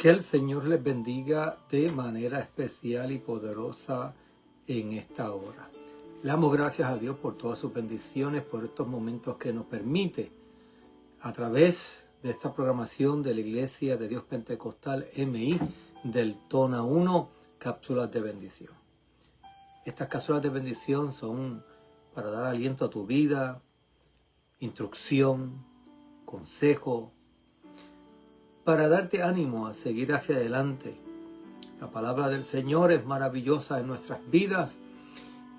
Que el Señor les bendiga de manera especial y poderosa en esta hora. Le damos gracias a Dios por todas sus bendiciones, por estos momentos que nos permite a través de esta programación de la Iglesia de Dios Pentecostal MI del Tona 1, cápsulas de bendición. Estas cápsulas de bendición son para dar aliento a tu vida, instrucción, consejo, para darte ánimo a seguir hacia adelante. La palabra del Señor es maravillosa en nuestras vidas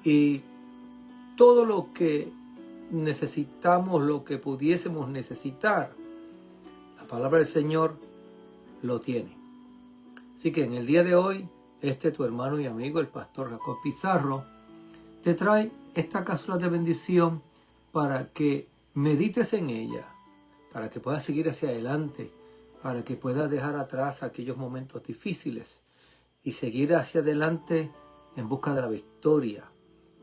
y todo lo que necesitamos, lo que pudiésemos necesitar, la palabra del Señor lo tiene. Así que en el día de hoy, tu hermano y amigo, el pastor Jacob Pizarro, te trae esta cápsula de bendición para que medites en ella, para que puedas seguir hacia adelante, para que puedas dejar atrás aquellos momentos difíciles y seguir hacia adelante en busca de la victoria,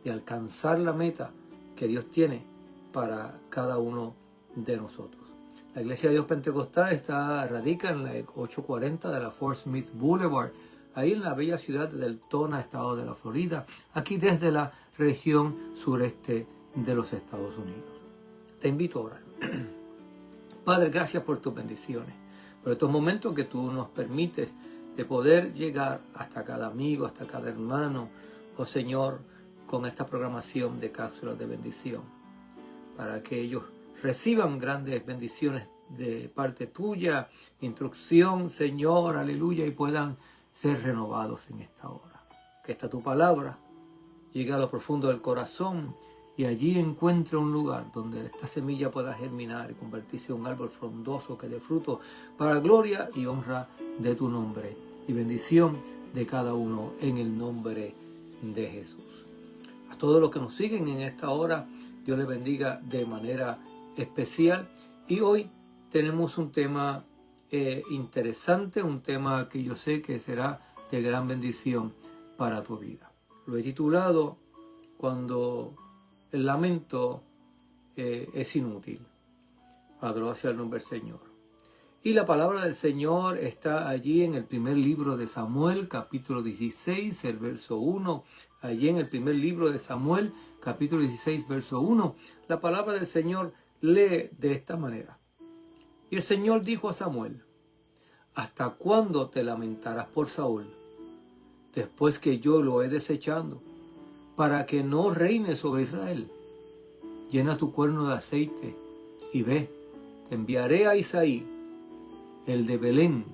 de alcanzar la meta que Dios tiene para cada uno de nosotros. La Iglesia de Dios Pentecostal radica en la 840 de la Fort Smith Boulevard, ahí en la bella ciudad de Deltona, estado de la Florida, aquí desde la región sureste de los Estados Unidos. Te invito a orar. Padre, gracias por tus bendiciones, por estos momentos que tú nos permites de poder llegar hasta cada amigo, hasta cada hermano, oh Señor, con esta programación de cápsulas de bendición, para que ellos reciban grandes bendiciones de parte tuya, instrucción, Señor, aleluya, y puedan ser renovados en esta hora. Que esta tu palabra llegue a lo profundo del corazón y allí encuentre un lugar donde esta semilla pueda germinar y convertirse en un árbol frondoso que dé fruto para gloria y honra de tu nombre y bendición de cada uno en el nombre de Jesús. A todos los que nos siguen en esta hora, Dios les bendiga de manera especial. Y hoy tenemos un tema interesante, un tema que yo sé que será de gran bendición para tu vida. Lo he titulado Cuando el lamento es inútil. Adorado sea el nombre del Señor. Y la palabra del Señor está allí en el primer libro de Samuel, capítulo 16, el verso 1. Allí en el primer libro de Samuel, capítulo 16, verso 1. La palabra del Señor lee de esta manera. Y el Señor dijo a Samuel: ¿hasta cuándo te lamentarás por Saúl, después que yo lo he desechado, para que no reine sobre Israel? Llena tu cuerno de aceite y ve, te enviaré a Isaí, el de Belén,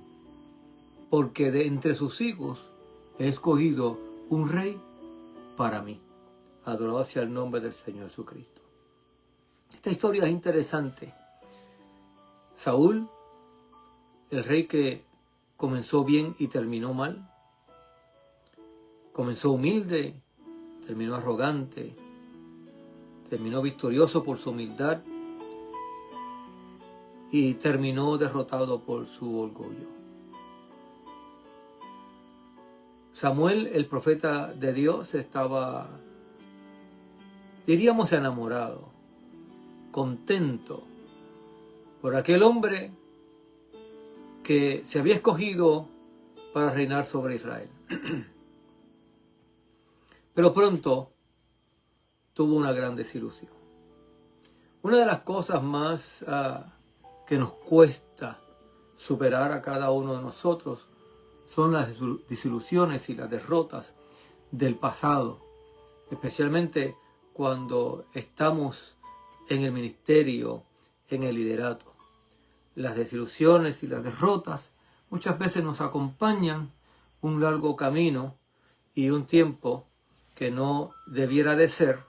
porque de entre sus hijos he escogido un rey para mí. Adorado sea el nombre del Señor Jesucristo. Esta historia es interesante. Saúl, el rey que comenzó bien y terminó mal, comenzó humilde, terminó arrogante, terminó victorioso por su humildad y terminó derrotado por su orgullo. Samuel, el profeta de Dios, estaba, diríamos, enamorado, contento por aquel hombre que se había escogido para reinar sobre Israel. Pero pronto tuvo una gran desilusión. Una de las cosas más que nos cuesta superar a cada uno de nosotros son las desilusiones y las derrotas del pasado, especialmente cuando estamos en el ministerio, en el liderato. Las desilusiones y las derrotas muchas veces nos acompañan un largo camino y un tiempo que no debiera de ser,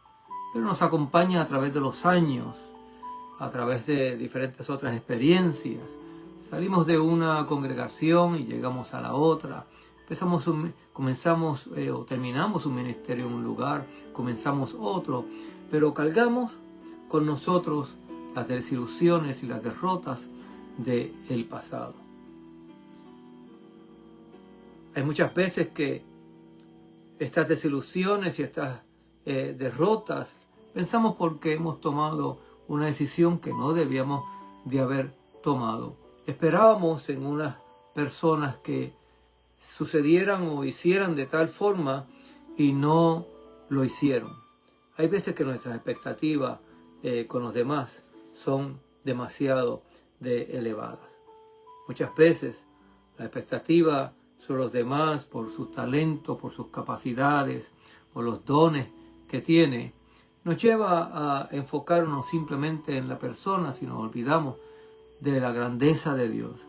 pero nos acompaña a través de los años, a través de diferentes otras experiencias. Salimos de una congregación y llegamos a la otra. Comenzamos o terminamos un ministerio en un lugar, comenzamos otro, pero cargamos con nosotros las desilusiones y las derrotas del pasado. Hay muchas veces que estas desilusiones y estas derrotas pensamos porque hemos tomado una decisión que no debíamos de haber tomado. Esperábamos en unas personas que sucedieran o hicieran de tal forma y no lo hicieron. Hay veces que nuestras expectativas con los demás son demasiado elevadas. Muchas veces la expectativa sobre los demás por sus talentos, por sus capacidades, por los dones que tiene, nos lleva a enfocarnos simplemente en la persona, si nos olvidamos de la grandeza de Dios.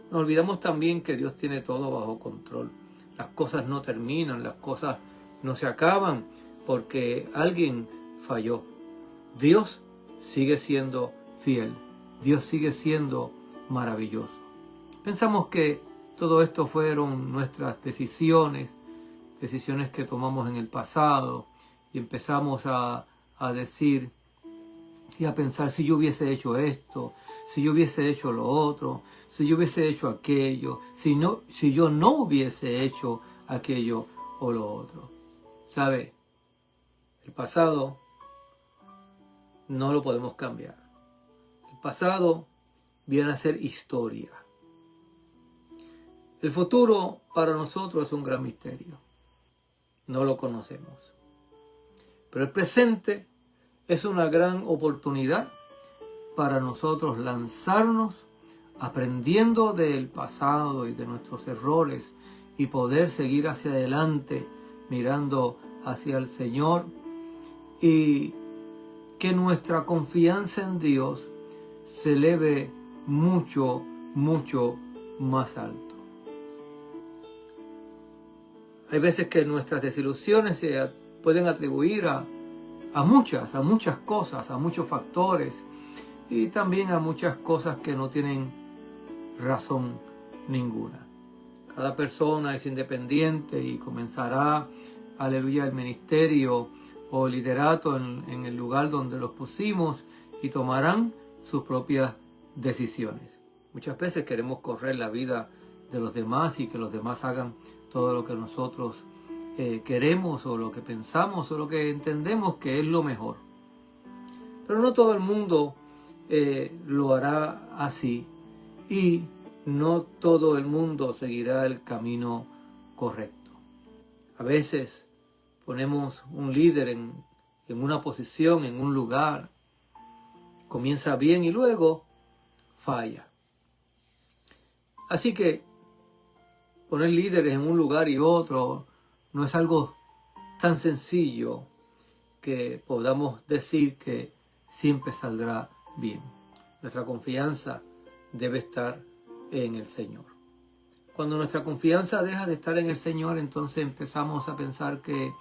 Nos olvidamos también que Dios tiene todo bajo control. Las cosas no terminan, las cosas no se acaban porque alguien falló. Dios sigue siendo fiel. Dios sigue siendo maravilloso. Pensamos que todo esto fueron nuestras decisiones que tomamos en el pasado, y empezamos a decir y a pensar: si yo hubiese hecho esto, si yo hubiese hecho lo otro, si yo hubiese hecho aquello, si yo no hubiese hecho aquello o lo otro. ¿Sabe? El pasado no lo podemos cambiar. El pasado viene a ser historia. El futuro para nosotros es un gran misterio. No lo conocemos. Pero el presente es una gran oportunidad para nosotros lanzarnos aprendiendo del pasado y de nuestros errores y poder seguir hacia adelante mirando hacia el Señor, y que nuestra confianza en Dios se eleve mucho, mucho más alto. Hay veces que nuestras desilusiones se pueden atribuir a muchas cosas, a muchos factores, y también a muchas cosas que no tienen razón ninguna. Cada persona es independiente y comenzará, aleluya, el ministerio o liderato en el lugar donde los pusimos, y tomarán sus propias decisiones. Muchas veces queremos correr la vida de los demás y que los demás hagan todo lo que nosotros queremos, o lo que pensamos, o lo que entendemos que es lo mejor. Pero no todo el mundo lo hará así, y no todo el mundo seguirá el camino correcto. A veces ponemos un líder en una posición, en un lugar, comienza bien y luego falla. Así que poner líderes en un lugar y otro no es algo tan sencillo que podamos decir que siempre saldrá bien. Nuestra confianza debe estar en el Señor. Cuando nuestra confianza deja de estar en el Señor, entonces empezamos a pensar que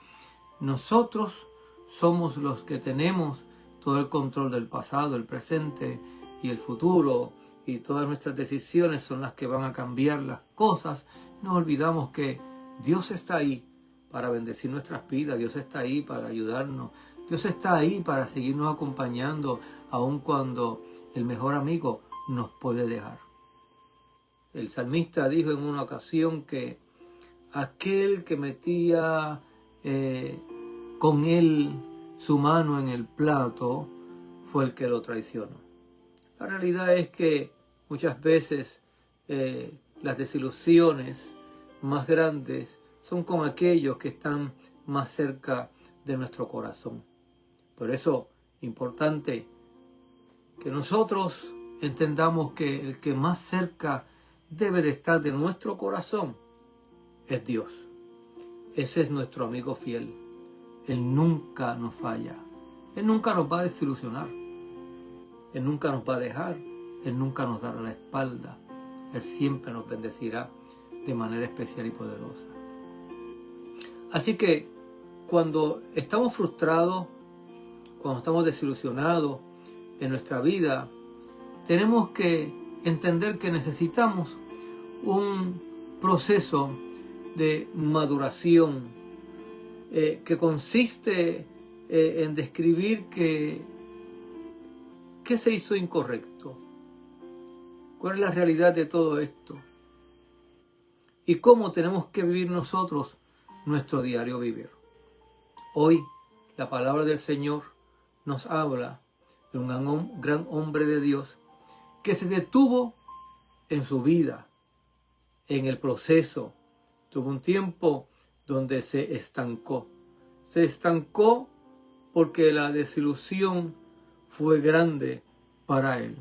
nosotros somos los que tenemos todo el control del pasado, el presente y el futuro, y todas nuestras decisiones son las que van a cambiar las cosas. Nos olvidamos que Dios está ahí para bendecir nuestras vidas, Dios está ahí para ayudarnos, Dios está ahí para seguirnos acompañando, aun cuando el mejor amigo nos puede dejar. El salmista dijo en una ocasión que aquel que metía con él su mano en el plato fue el que lo traicionó. La realidad es que muchas veces las desilusiones más grandes son con aquellos que están más cerca de nuestro corazón. Por eso, importante que nosotros entendamos que el que más cerca debe de estar de nuestro corazón es Dios. Ese es nuestro amigo fiel. Él nunca nos falla. Él nunca nos va a desilusionar. Él nunca nos va a dejar. Él nunca nos dará la espalda. Él siempre nos bendecirá de manera especial y poderosa. Así que cuando estamos frustrados, cuando estamos desilusionados en nuestra vida, tenemos que entender que necesitamos un proceso de maduración que consiste en describir qué se hizo incorrecto, cuál es la realidad de todo esto y cómo tenemos que vivir nosotros nuestro diario vivir. Hoy la palabra del Señor nos habla de un gran hombre de Dios que se detuvo en su vida en el proceso. Tuvo un tiempo donde se estancó. Se estancó porque la desilusión fue grande para él.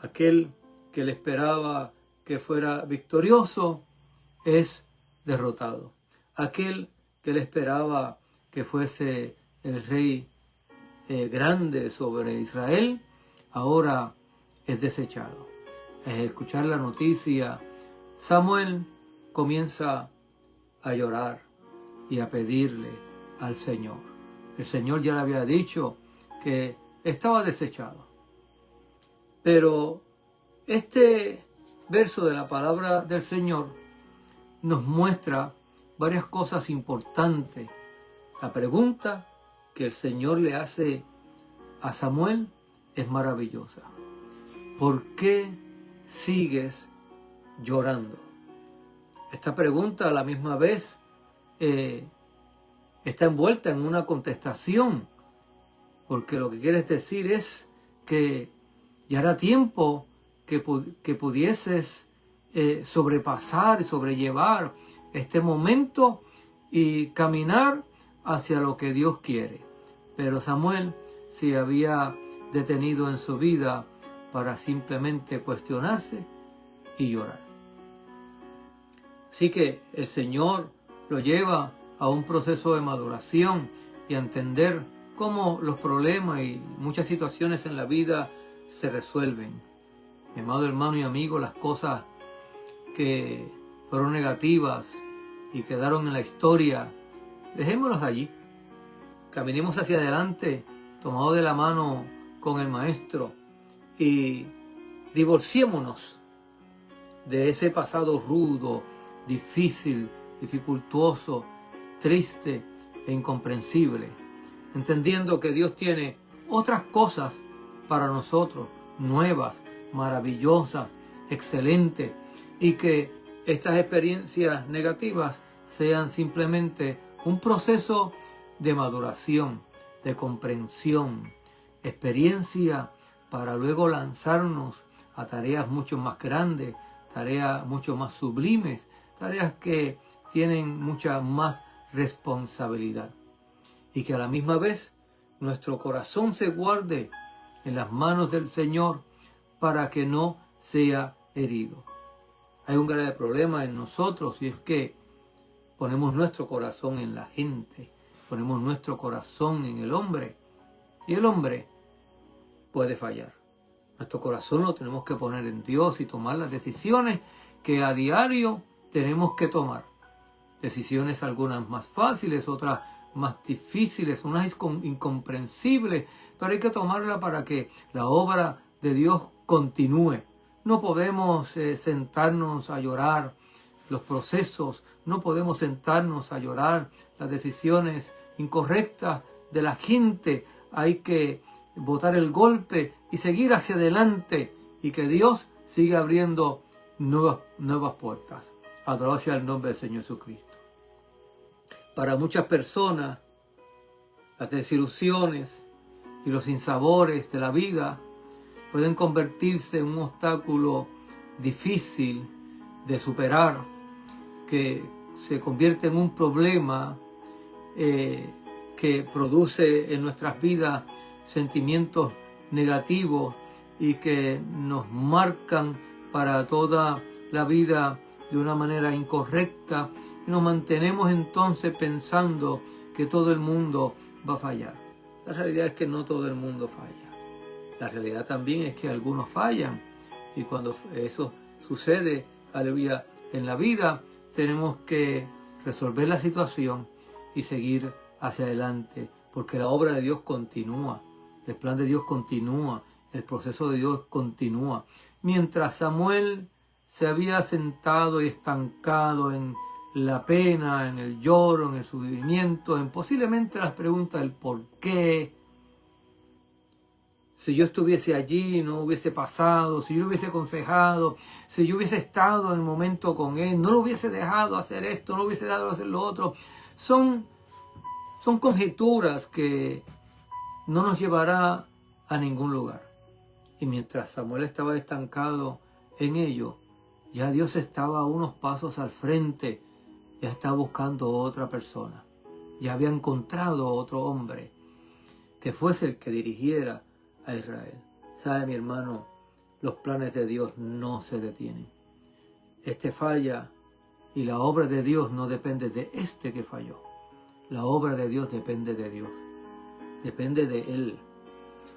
Aquel que le esperaba que fuera victorioso es derrotado. Aquel que le esperaba que fuese el rey grande sobre Israel, ahora es desechado. Al escuchar la noticia, Samuel comienza a llorar y a pedirle al Señor. El Señor ya le había dicho que estaba desechado. Pero este verso de la palabra del Señor nos muestra varias cosas importantes. La pregunta que el Señor le hace a Samuel es maravillosa. ¿Por qué sigues llorando? Esta pregunta a la misma vez está envuelta en una contestación, porque lo que quieres decir es que ya era tiempo que pudieses sobrepasar y sobrellevar este momento y caminar hacia lo que Dios quiere. Pero Samuel se había detenido en su vida para simplemente cuestionarse y llorar. Así que el Señor lo lleva a un proceso de maduración y a entender cómo los problemas y muchas situaciones en la vida se resuelven. Mi amado hermano y amigo, las cosas que fueron negativas y quedaron en la historia, dejémoslas allí. Caminemos hacia adelante, tomados de la mano con el Maestro, y divorciémonos de ese pasado rudo, difícil, dificultuoso, triste e incomprensible, entendiendo que Dios tiene otras cosas para nosotros, nuevas, maravillosas, excelentes, y que estas experiencias negativas sean simplemente un proceso de maduración, de comprensión, experiencia para luego lanzarnos a tareas mucho más grandes, tareas mucho más sublimes, tareas que tienen mucha más responsabilidad. Y que a la misma vez nuestro corazón se guarde en las manos del Señor para que no sea herido. Hay un grave problema en nosotros, y es que ponemos nuestro corazón en la gente, ponemos nuestro corazón en el hombre, y el hombre puede fallar. Nuestro corazón lo tenemos que poner en Dios y tomar las decisiones que a diario tenemos que tomar. Decisiones algunas más fáciles, otras más difíciles, unas incomprensibles, pero hay que tomarlas para que la obra de Dios continúe. No podemos sentarnos a llorar los procesos, no podemos sentarnos a llorar las decisiones incorrectas de la gente. Hay que botar el golpe y seguir hacia adelante, y que Dios siga abriendo nuevas puertas. Alabado sea el nombre del Señor Jesucristo. Para muchas personas, las desilusiones y los sinsabores de la vida pueden convertirse en un obstáculo difícil de superar, que se convierte en un problema que produce en nuestras vidas sentimientos negativos y que nos marcan para toda la vida de una manera incorrecta, y nos mantenemos entonces pensando que todo el mundo va a fallar. La realidad es que no todo el mundo falla. La realidad también es que algunos fallan, y cuando eso sucede, aleluya, en la vida, tenemos que resolver la situación y seguir hacia adelante, porque la obra de Dios continúa, el plan de Dios continúa, el proceso de Dios continúa. Mientras Samuel se había sentado y estancado en la pena, en el lloro, en el sufrimiento, en posiblemente las preguntas del por qué. Si yo estuviese allí, no hubiese pasado. Si yo lo hubiese aconsejado, si yo hubiese estado en el momento con él, no lo hubiese dejado hacer esto, no lo hubiese dejado hacer lo otro. Son conjeturas que no nos llevará a ningún lugar. Y mientras Samuel estaba estancado en ello, Ya Dios estaba unos pasos al frente, ya estaba buscando otra persona. Ya había encontrado otro hombre que fuese el que dirigiera a Israel. ¿Sabe, mi hermano? Los planes de Dios no se detienen. Este falla y la obra de Dios no depende de este que falló. La obra de Dios depende de Dios. Depende de Él.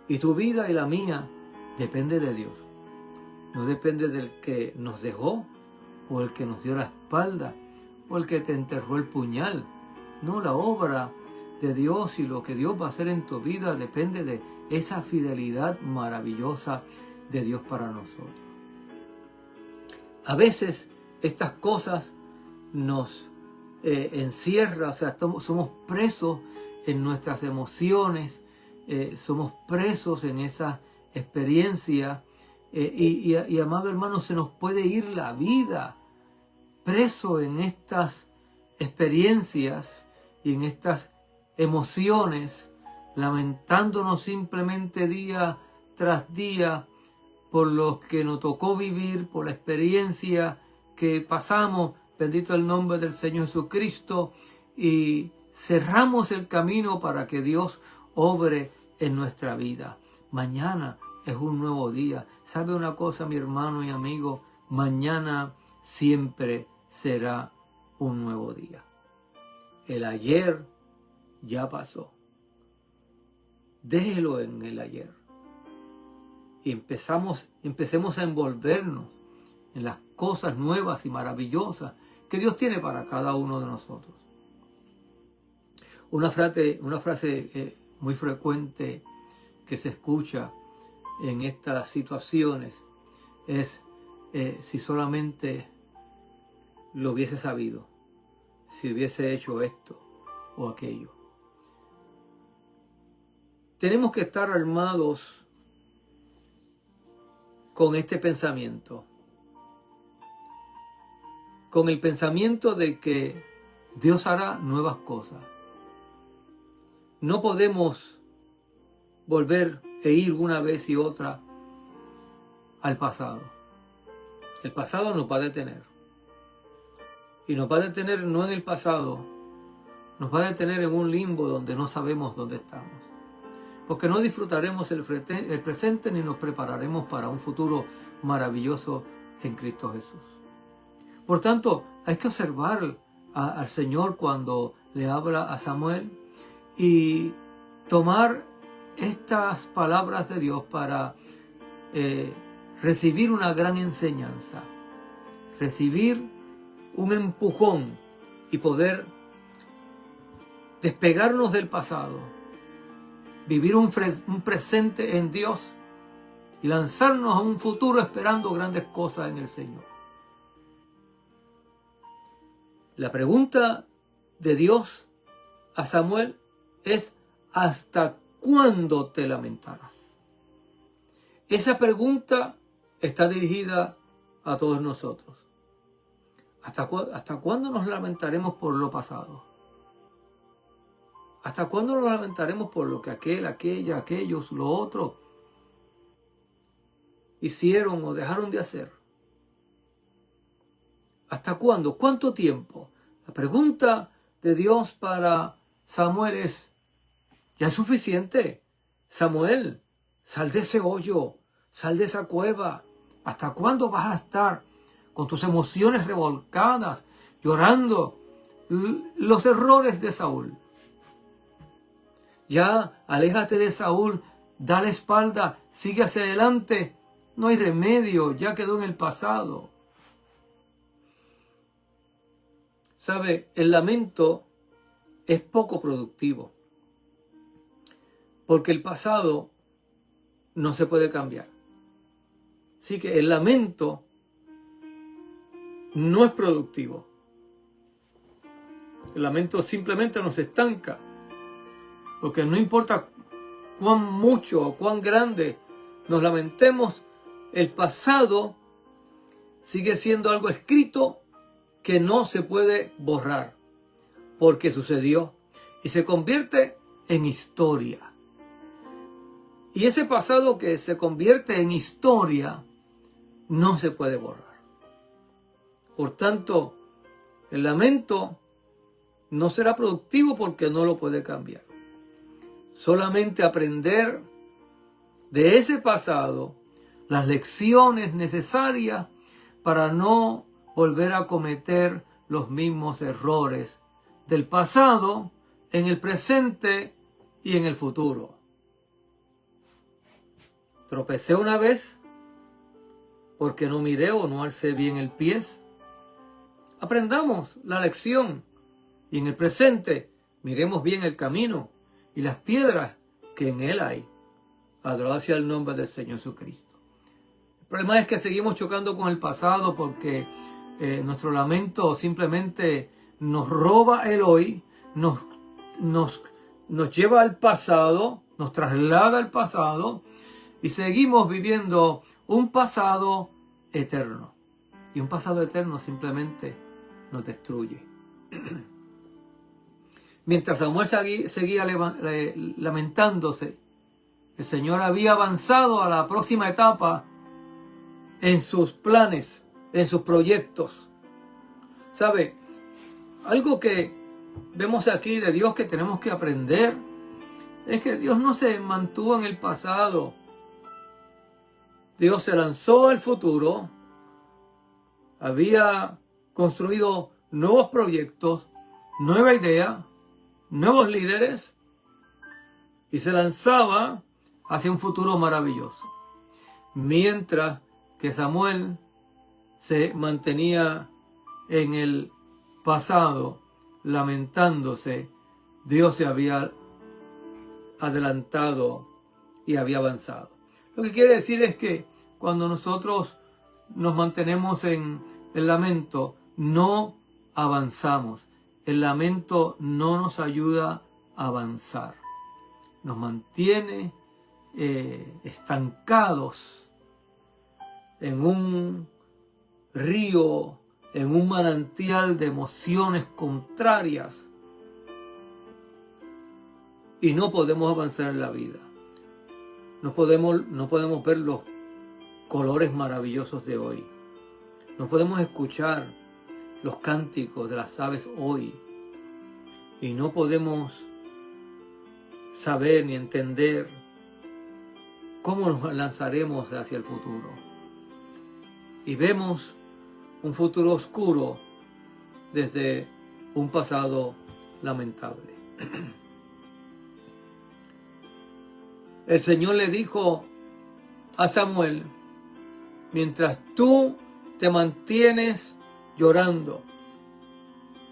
Y tu vida y la mía depende de Dios. No depende del que nos dejó, o el que nos dio la espalda, o el que te enterró el puñal. No, la obra de Dios y lo que Dios va a hacer en tu vida depende de esa fidelidad maravillosa de Dios para nosotros. A veces estas cosas nos encierran, o sea, somos presos en nuestras emociones, somos presos en esa experiencia y amado hermano, se nos puede ir la vida preso en estas experiencias y en estas emociones, lamentándonos simplemente día tras día por lo que nos tocó vivir, por la experiencia que pasamos, bendito el nombre del Señor Jesucristo, y cerramos el camino para que Dios obre en nuestra vida. Mañana es un nuevo día. ¿Sabe una cosa, mi hermano y amigo? Mañana siempre será un nuevo día. El ayer ya pasó. Déjelo en el ayer. Y empecemos a envolvernos en las cosas nuevas y maravillosas que Dios tiene para cada uno de nosotros. Una frase muy frecuente que se escucha en estas situaciones es si solamente lo hubiese sabido, si hubiese hecho esto o aquello. Tenemos que estar armados con este pensamiento, con el pensamiento de que Dios hará nuevas cosas. No podemos volver e ir una vez y otra al pasado. El pasado nos va a detener. Y nos va a detener no en el pasado, nos va a detener en un limbo donde no sabemos dónde estamos. Porque no disfrutaremos el presente ni nos prepararemos para un futuro maravilloso en Cristo Jesús. Por tanto, hay que observar al Señor cuando le habla a Samuel y tomar estas palabras de Dios para recibir una gran enseñanza, recibir un empujón y poder despegarnos del pasado, vivir un presente en Dios y lanzarnos a un futuro esperando grandes cosas en el Señor. La pregunta de Dios a Samuel es: ¿hasta cuándo te lamentarás? Esa pregunta está dirigida a todos nosotros. ¿Hasta cuándo nos lamentaremos por lo pasado? ¿Hasta cuándo nos lamentaremos por lo que aquellos, lo otro hicieron o dejaron de hacer? ¿Hasta cuándo? ¿Cuánto tiempo? La pregunta de Dios para Samuel es: ya es suficiente. Samuel, sal de ese hoyo, sal de esa cueva. ¿Hasta cuándo vas a estar con tus emociones revolcadas, llorando los errores de Saúl? Ya, aléjate de Saúl, da la espalda, sigue hacia adelante. No hay remedio, ya quedó en el pasado. ¿Sabe? El lamento es poco productivo, porque el pasado no se puede cambiar. Así que el lamento no es productivo. El lamento simplemente nos estanca, porque no importa cuán mucho o cuán grande nos lamentemos, el pasado sigue siendo algo escrito que no se puede borrar, porque sucedió y se convierte en historia. Y ese pasado que se convierte en historia no se puede borrar. Por tanto, el lamento no será productivo porque no lo puede cambiar. Solamente aprender de ese pasado las lecciones necesarias para no volver a cometer los mismos errores del pasado en el presente y en el futuro. Tropecé una vez porque no miré o no alcé bien el pie. Aprendamos la lección y en el presente miremos bien el camino y las piedras que en él hay. Adorado sea el nombre del Señor Jesucristo. El problema es que seguimos chocando con el pasado porque nuestro lamento simplemente nos roba el hoy, nos lleva al pasado, nos traslada al pasado y seguimos viviendo un pasado eterno. Y un pasado eterno simplemente nos destruye. Mientras Samuel seguía lamentándose, el Señor había avanzado a la próxima etapa en sus planes, en sus proyectos. ¿Sabe? Algo que vemos aquí de Dios que tenemos que aprender es que Dios no se mantuvo en el pasado. Dios se lanzó al futuro, había construido nuevos proyectos, nueva idea, nuevos líderes y se lanzaba hacia un futuro maravilloso. Mientras que Samuel se mantenía en el pasado lamentándose, Dios se había adelantado y había avanzado. Lo que quiere decir es que cuando nosotros nos mantenemos en el lamento, no avanzamos. El lamento no nos ayuda a avanzar. Nos mantiene estancados en un río, en un manantial de emociones contrarias. Y no podemos avanzar en la vida. No podemos ver los colores maravillosos de hoy. No podemos escuchar los cánticos de las aves hoy. Y no podemos saber ni entender cómo nos lanzaremos hacia el futuro. Y vemos un futuro oscuro desde un pasado lamentable. El Señor le dijo a Samuel, mientras tú te mantienes llorando.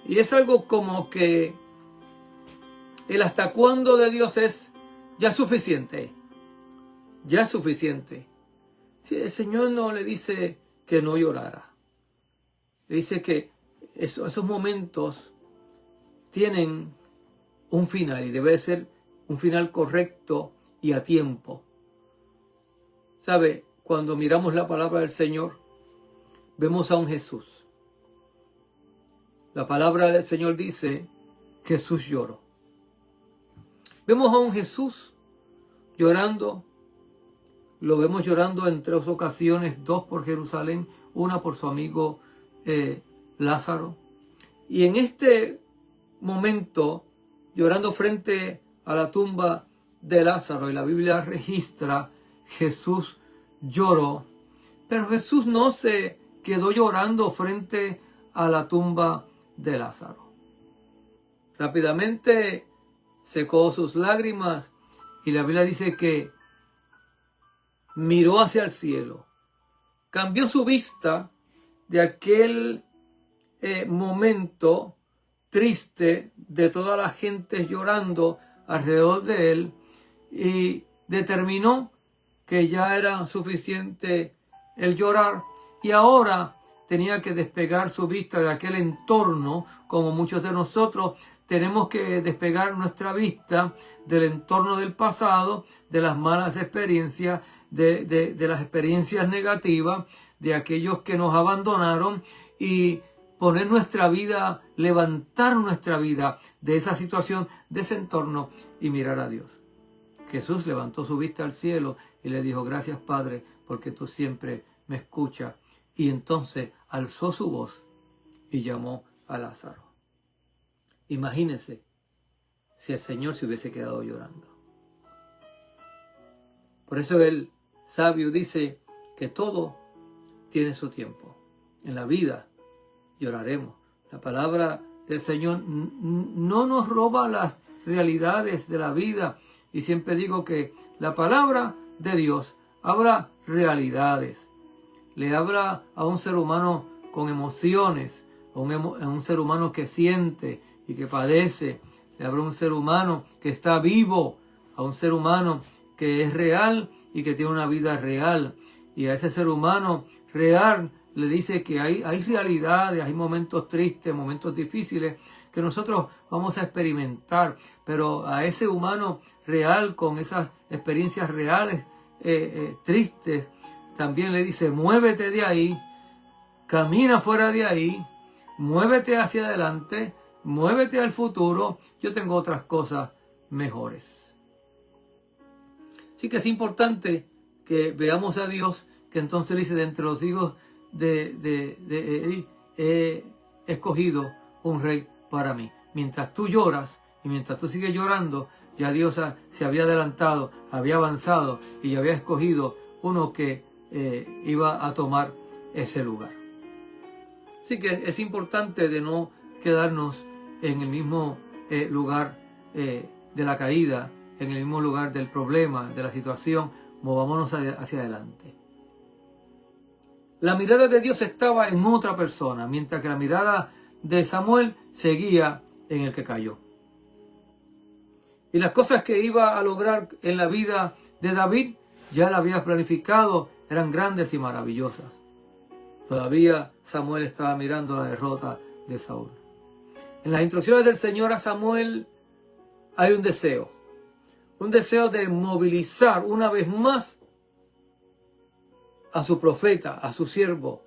Y es algo como que el hasta cuándo de Dios es ya suficiente. Ya es suficiente. El Señor no le dice que no llorara. Le dice que esos momentos tienen un final y debe ser un final correcto y a tiempo. ¿Sabe? Cuando miramos la palabra del Señor, vemos a un Jesús. La palabra del Señor dice, Jesús lloró. Vemos a un Jesús llorando. Lo vemos llorando en 3 ocasiones, 2 por Jerusalén, 1 por su amigo Lázaro. Y en este momento, llorando frente a la tumba de Lázaro, y la Biblia registra, Jesús lloró. Pero Jesús no se quedó llorando frente a la tumba de Lázaro. Rápidamente secó sus lágrimas y la Biblia dice que miró hacia el cielo. Cambió su vista de aquel momento triste de toda la gente llorando alrededor de él y determinó que ya era suficiente el llorar y ahora tenía que despegar su vista de aquel entorno, como muchos de nosotros tenemos que despegar nuestra vista del entorno del pasado, de las malas experiencias, de las experiencias negativas, de aquellos que nos abandonaron y poner nuestra vida, levantar nuestra vida de esa situación, de ese entorno y mirar a Dios. Jesús levantó su vista al cielo y le dijo, gracias Padre, porque tú siempre me escuchas. Y entonces alzó su voz y llamó a Lázaro. Imagínense si el Señor se hubiese quedado llorando. Por eso el sabio dice que todo tiene su tiempo. En la vida lloraremos. La palabra del Señor no nos roba las realidades de la vida. Y siempre digo que la palabra de Dios habla realidades. Le habla a un ser humano con emociones, a un ser humano que siente y que padece. Le habla a un ser humano que está vivo, a un ser humano que es real y que tiene una vida real. Y a ese ser humano real le dice que hay realidades, hay momentos tristes, momentos difíciles que nosotros vamos a experimentar. Pero a ese humano real con esas experiencias reales tristes, también le dice: muévete de ahí, camina fuera de ahí, muévete hacia adelante, muévete al futuro, yo tengo otras cosas mejores. Así que es importante que veamos a Dios, que entonces dice: de entre los hijos de Eli he escogido un rey para mí. Mientras tú lloras y mientras tú sigues llorando, ya Dios se había adelantado, había avanzado y había escogido uno que iba a tomar ese lugar. Así que es importante de no quedarnos en el mismo lugar de la caída, en el mismo lugar del problema, de la situación. Movámonos hacia adelante. La mirada de Dios estaba en otra persona, mientras que la mirada de Samuel seguía en el que cayó. Y las cosas que iba a lograr en la vida de David ya la había planificado, eran grandes y maravillosas. Todavía Samuel estaba mirando la derrota de Saúl. En las instrucciones del Señor a Samuel hay un deseo de movilizar una vez más a su profeta, a su siervo,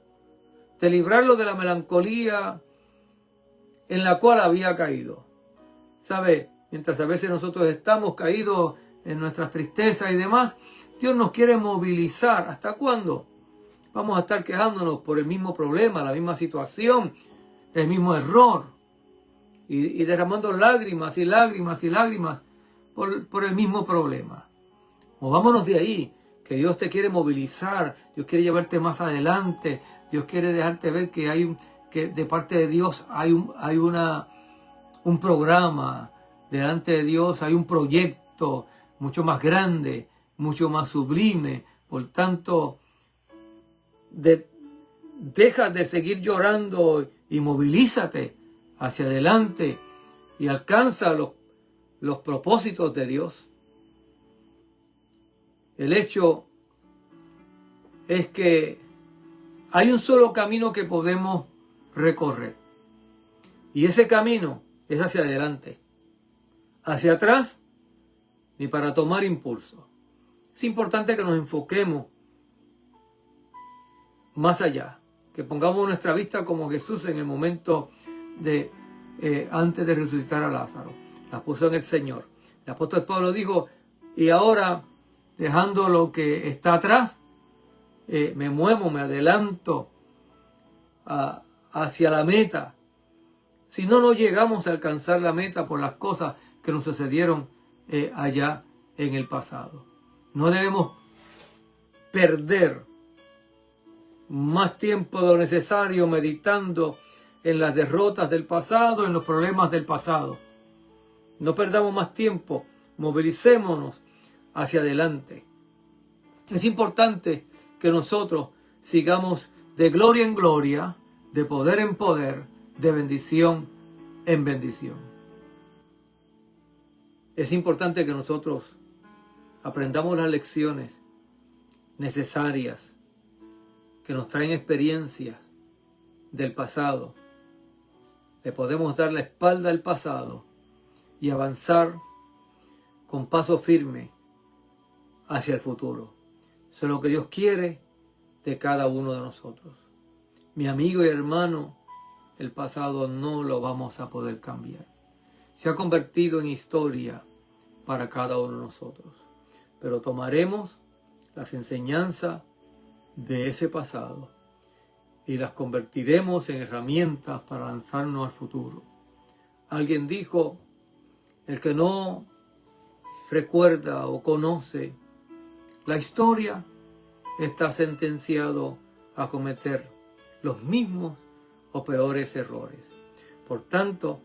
de librarlo de la melancolía en la cual había caído. ¿Sabe? Mientras a veces nosotros estamos caídos en nuestras tristezas y demás, Dios nos quiere movilizar. ¿Hasta cuándo? Vamos a estar quejándonos por el mismo problema, la misma situación, el mismo error, y derramando lágrimas y lágrimas y lágrimas por el mismo problema. Movámonos de ahí, que Dios te quiere movilizar, Dios quiere llevarte más adelante, Dios quiere dejarte ver que de parte de Dios hay un programa, delante de Dios hay un proyecto mucho más grande, mucho más sublime. Por tanto, deja de seguir llorando y movilízate hacia adelante y alcanza los propósitos de Dios. El hecho es que hay un solo camino que podemos recorrer. Y ese camino es hacia adelante. Hacia atrás, ni para tomar impulso. Es importante que nos enfoquemos más allá. Que pongamos nuestra vista como Jesús en el momento antes de resucitar a Lázaro. La puso en el Señor. El apóstol Pablo dijo: y ahora, dejando lo que está atrás, me muevo, me adelanto hacia la meta. Si no, no llegamos a alcanzar la meta por las cosas que nos sucedieron allá en el pasado. No debemos perder más tiempo de lo necesario meditando en las derrotas del pasado, en los problemas del pasado. No perdamos más tiempo, movilicémonos hacia adelante. Es importante que nosotros sigamos de gloria en gloria, de poder en poder, de bendición en bendición. Es importante que nosotros aprendamos las lecciones necesarias que nos traen experiencias del pasado. Le podemos dar la espalda al pasado y avanzar con paso firme hacia el futuro. Eso es lo que Dios quiere de cada uno de nosotros. Mi amigo y hermano, el pasado no lo vamos a poder cambiar. Se ha convertido en historia para cada uno de nosotros. Pero tomaremos las enseñanzas de ese pasado y las convertiremos en herramientas para lanzarnos al futuro. Alguien dijo, el que no recuerda o conoce la historia está sentenciado a cometer los mismos o peores errores. Por tanto,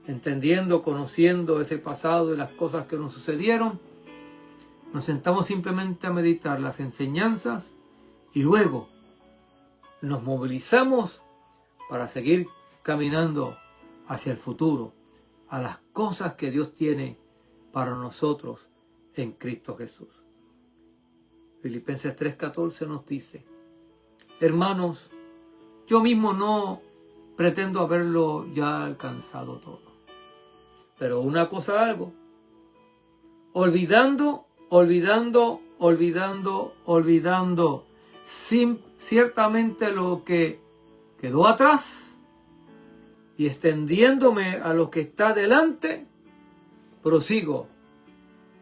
entendiendo, conociendo ese pasado y las cosas que nos sucedieron, nos sentamos simplemente a meditar las enseñanzas y luego nos movilizamos para seguir caminando hacia el futuro, a las cosas que Dios tiene para nosotros en Cristo Jesús. Filipenses 3:14 nos dice, hermanos, yo mismo no pretendo haberlo ya alcanzado todo, pero una cosa hago, olvidando, ciertamente lo que quedó atrás y extendiéndome a lo que está delante, prosigo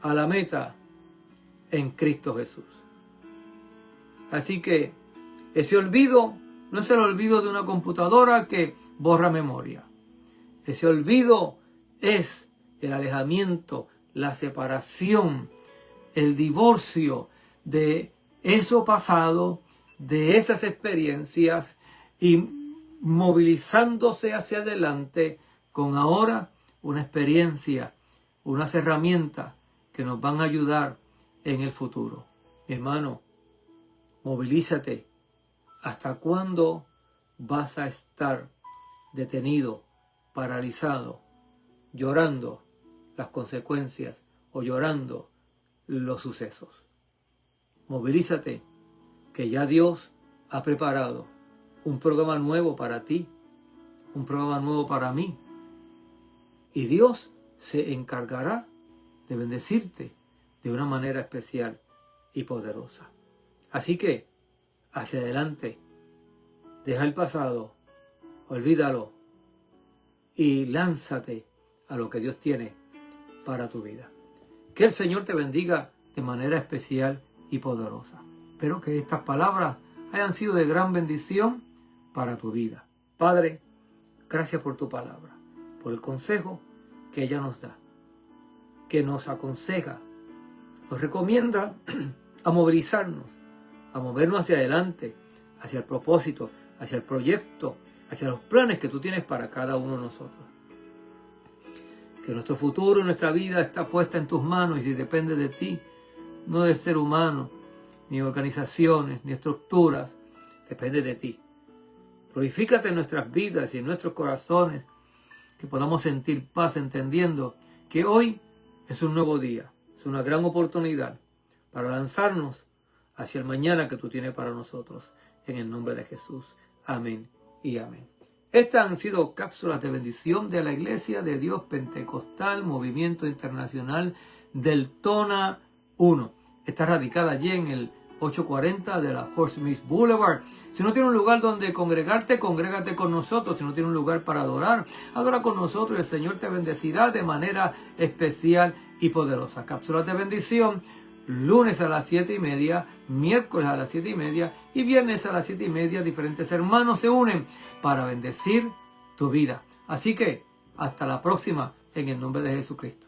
a la meta en Cristo Jesús. Así que ese olvido no es el olvido de una computadora que borra memoria. Ese olvido es el alejamiento, la separación, el divorcio de eso pasado, de esas experiencias y movilizándose hacia adelante con ahora una experiencia, unas herramientas que nos van a ayudar en el futuro. Mi hermano, movilízate. ¿Hasta cuándo vas a estar detenido, paralizado, llorando las consecuencias o llorando los sucesos? Movilízate, que ya Dios ha preparado un programa nuevo para ti, un programa nuevo para mí. Y Dios se encargará de bendecirte de una manera especial y poderosa. Así que, hacia adelante, deja el pasado, olvídalo y lánzate a lo que Dios tiene para tu vida. Que el Señor te bendiga de manera especial y poderosa. Espero que estas palabras hayan sido de gran bendición para tu vida. Padre, gracias por tu palabra, por el consejo que ella nos da, que nos aconseja, nos recomienda a movilizarnos, a movernos hacia adelante, hacia el propósito, hacia el proyecto, hacia los planes que tú tienes para cada uno de nosotros. Que nuestro futuro, nuestra vida está puesta en tus manos y si depende de ti, no del ser humano, ni organizaciones, ni estructuras, depende de ti. Glorifícate en nuestras vidas y en nuestros corazones, que podamos sentir paz entendiendo que hoy es un nuevo día, es una gran oportunidad para lanzarnos hacia el mañana que tú tienes para nosotros. En el nombre de Jesús. Amén y amén. Estas han sido cápsulas de bendición de la Iglesia de Dios Pentecostal, Movimiento Internacional Deltona 1. Está radicada allí en el 840 de la Fort Smith Boulevard. Si no tienes un lugar donde congregarte, congrégate con nosotros. Si no tienes un lugar para adorar, adora con nosotros y el Señor te bendecirá de manera especial y poderosa. Cápsulas de bendición, lunes a las 7:30, miércoles a las 7:30 y viernes a las 7:30. Diferentes hermanos se unen para bendecir tu vida. Así que hasta la próxima en el nombre de Jesucristo.